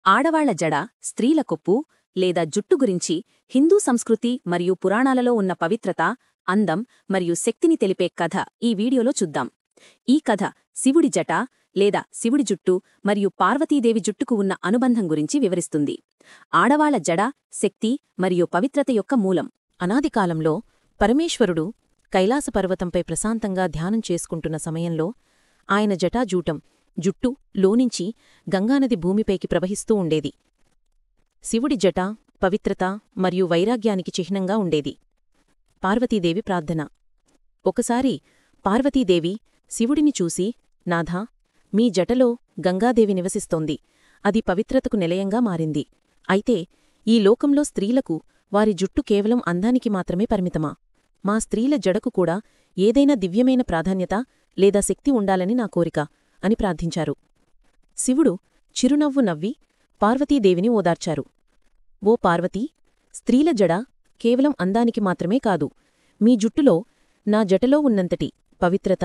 ఆడవాళ్ల జడ, స్త్రీల కొప్పు లేదా జుట్టు గురించి హిందూ సంస్కృతి మరియు పురాణాలలో ఉన్న పవిత్రత, అందం మరియు శక్తిని తెలిపే కథ ఈ వీడియోలో చూద్దాం. ఈ కథ శివుడి జట లేదా శివుడి జుట్టు మరియు పార్వతీదేవి జుట్టుకు ఉన్న అనుబంధం గురించి వివరిస్తుంది. ఆడవాళ్ల జడ, శక్తి మరియు పవిత్రత యొక్క మూలం. అనాదికాలంలో పరమేశ్వరుడు కైలాసపర్వతంపై ప్రశాంతంగా ధ్యానం చేసుకుంటున్న సమయంలో ఆయన జటాజూటం జుట్టు లోనించి గంగానది భూమిపైకి ప్రవహిస్తూ ఉండేది. శివుడి జట పవిత్రత మరియు వైరాగ్యానికి చిహ్నంగా ఉండేది. పార్వతీదేవి ప్రార్థన. ఒకసారి పార్వతీదేవి శివుడిని చూసి, నాథా, మీ జటలో గంగాదేవి నివసిస్తోంది, అది పవిత్రతకు నిలయంగా మారింది. అయితే ఈ లోకంలో స్త్రీలకు వారి జుట్టు కేవలం అందానికి మాత్రమే పరిమితమా? మా స్త్రీల జడకు కూడా ఏదైనా దివ్యమైన ప్రాధాన్యత లేదా శక్తి ఉండాలని నా కోరిక అని ప్రార్థించారు. శివుడు చిరునవ్వు నవ్వి పార్వతీదేవిని ఓదార్చారు. ఓ పార్వతీ, స్త్రీల జడ కేవలం అందానికి మాత్రమే కాదు, మీ జుట్టులో నా జటలో ఉన్నంతటి పవిత్రత,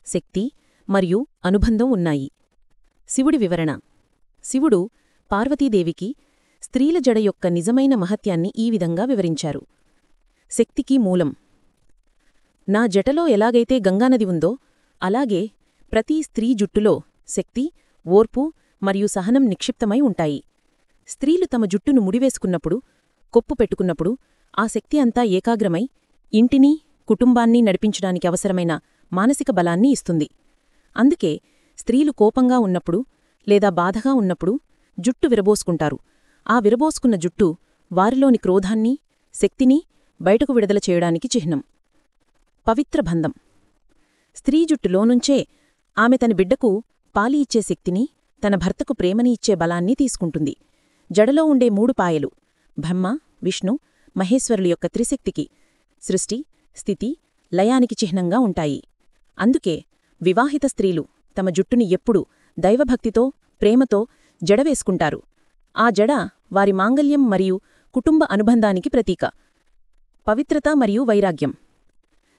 శక్తి మరియు అనుబంధం ఉన్నాయి. శివుడి వివరణ. శివుడు పార్వతీదేవికి స్త్రీల జడ యొక్క నిజమైన మహత్యాన్ని ఈ విధంగా వివరించారు. శక్తికి మూలం. నా జటలో ఎలాగైతే గంగానది ఉందో అలాగే ప్రతి స్త్రీ జుట్టులో శక్తి, ఓర్పు మరియు సహనం నిక్షిప్తమై ఉంటాయి. స్త్రీలు తమ జుట్టును ముడివేసుకున్నప్పుడు, కొప్పు పెట్టుకున్నప్పుడు ఆ శక్తి అంతా ఏకాగ్రమై ఇంటిని, కుటుంబాన్ని నడిపించడానికి అవసరమైన మానసిక బలాన్ని ఇస్తుంది. అందుకే స్త్రీలు కోపంగా ఉన్నప్పుడు లేదా బాధగా ఉన్నప్పుడు జుట్టు విరబోసుకుంటారు. ఆ విరబోసుకున్న జుట్టు వారిలోని క్రోధాన్ని, శక్తిని బయటకు విడుదల చేయడానికి చిహ్నం. పవిత్ర బంధం. స్త్రీ జుట్టులోనుంచే ఆమె తన బిడ్డకు పాలి ఇచ్చే శక్తిని, తన భర్తకు ప్రేమని ఇచ్చే బలాన్ని తీసుకుంటుంది. జడలో ఉండే 3 పాయలు బ్రహ్మ, విష్ణు, మహేశ్వరుల యొక్క త్రిశక్తికి సృష్టి, స్థితి, లయానికి చిహ్నంగా ఉంటాయి. అందుకే వివాహిత స్త్రీలు తమ జుట్టుని ఎప్పుడూ దైవభక్తితో, ప్రేమతో జడవేసుకుంటారు. ఆ జడ వారి మాంగల్యం మరియు కుటుంబ అనుబంధానికి ప్రతీక. పవిత్రత మరియు వైరాగ్యం.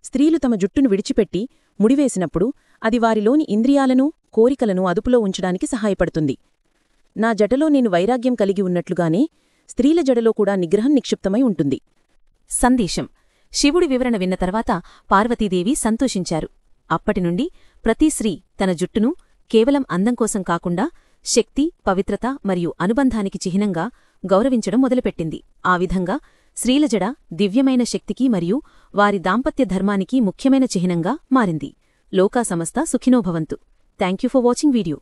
స్త్రీలు తమ జుట్టును విడిచిపెట్టి ముడివేసినప్పుడు అది వారిలోని ఇంద్రియాలను, కోరికలను అదుపులో ఉంచడానికి సహాయపడుతుంది. నా జటలో నేను వైరాగ్యం కలిగి ఉన్నట్లుగానే స్త్రీల జడలో కూడా నిగ్రహం నిక్షిప్తమై ఉంటుంది. సందేశం. శివుడి వివరణ విన్న తర్వాత పార్వతీదేవి సంతోషించారు. అప్పటినుండి ప్రతి స్త్రీ తన జుట్టును కేవలం అందం కోసం కాకుండా శక్తి, పవిత్రత మరియు అనుబంధానికి చిహ్నంగా గౌరవించడం మొదలుపెట్టింది. ఆ విధంగా స్త్రీల జడ దివ్యమైన శక్తికి మరియు వారి దాంపత్య ధర్మానికి ముఖ్యమైన చిహ్నంగా మారింది. లోకా సమస్త సుఖినో భవంతు. Thank you for watching video.